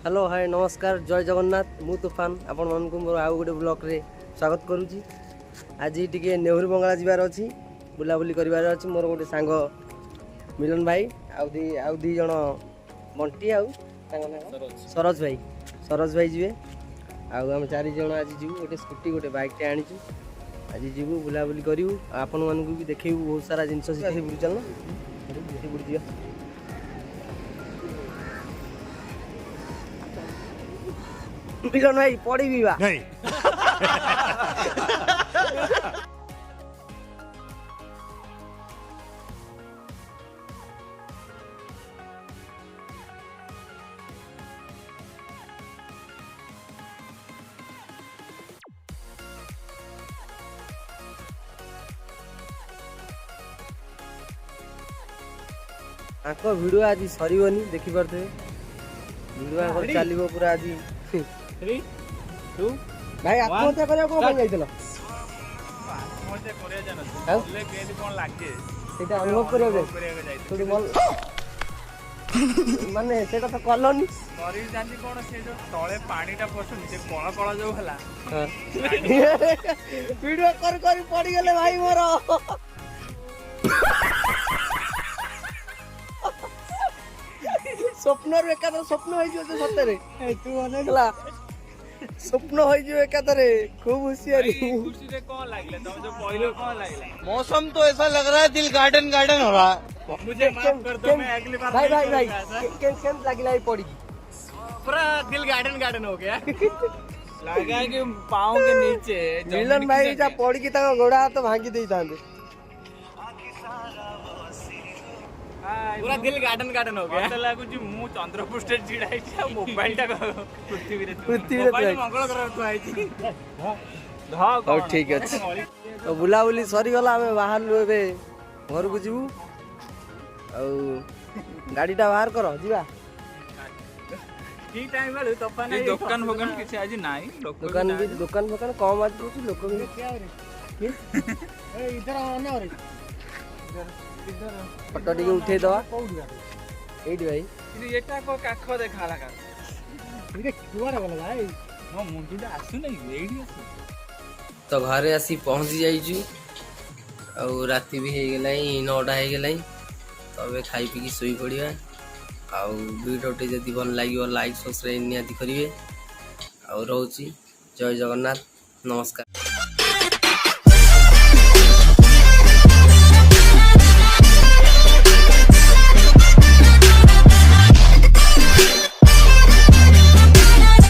Hello hi नमस्कार जय जगन्नाथ मु तूफान आपण मानक मोर आउ गोटे ब्लॉग रे स्वागत करूची। आज टिके नेहरू बंगला जीवार अच्छी बुलाबुली करार अच्छी मोर गोटे सांग मिलन भाई आउ दी जन बंटी आउ सरोज भाई जीवे आम 4 जन आज जीवु गोटे स्कूटी गोटे बाइक टे आनी आज जीवु बुलाबुली करूँ आपण मानक भी देखू बहुत सारा जिनस बुली चल बुड़ी जा मिलन भाई पड़ी भी बा नहीं आको वीडियो आज सरीबनी देखि परथे वीडियो आको चलिबो पूरा आज 3 2 भाई आत्महत्या करिया को बन जाइतलो आत्महत्या करिया जानो ले केदी कोन लागे सेटा अनुभव करिया जाय थोड़ी मन माने सेटा तो कलोनी करी जानी कोन से जो तळे पानीटा पसुन से कोळ कोळ जो हला वीडियो कर पड़ी गेले भाई मोर स्वप्न एकादर स्वप्न हो सतरे तू अनेकला स्वप्न हो एकादरे खूब होशियारी खुशी रे कौन लागले तुम जो पहले कौन लागले मौसम तो ऐसा लग रहा है दिल गार्डन गार्डन हो रहा है मुझे माफ कर दो मैं अगली बार भाई केम लागला पड़ी पूरा दिल गार्डन गार्डन हो गया लगा कि पांव के नीचे मिलन भाई जा पड़ी की ता गोड़ा हाथ भांगी देई तांदे पूरा दिल गार्डन गार्डन हो गया लागु जी मु चंद्रपुर स्टेट जिडाई छी मोबाइल टा पृथ्वी रे मोबाइल मंगल ग्रह को आई छी हां ठीक है तो बुलाबुली सरी गला हमें बाहर लु एबे घर को जीवु आ गाड़ीटा बाहर करो जीवा ठीक टाइम वाले तोफान दुकान होगन किछ आज नाही दुकान कम आज कुछ लोक भी क्या रे ए इधर आना रे फोटो टिके उठे दवा एडी भाई एटा को काख देखाला का इरे कुआर गला भाई मो मुंडीटा आसु नै एडी तो घरे आसी पहुंच जाइजु और राती भी हे गेलाई 9टा हे गेलाई तबे खाई पी की सोई पड़िया आउ वीडियोटे जदी भल लागियो लाइक सब्सक्राइब नियाती करिवे और रहउची जय जगन्नाथ नमस्कार।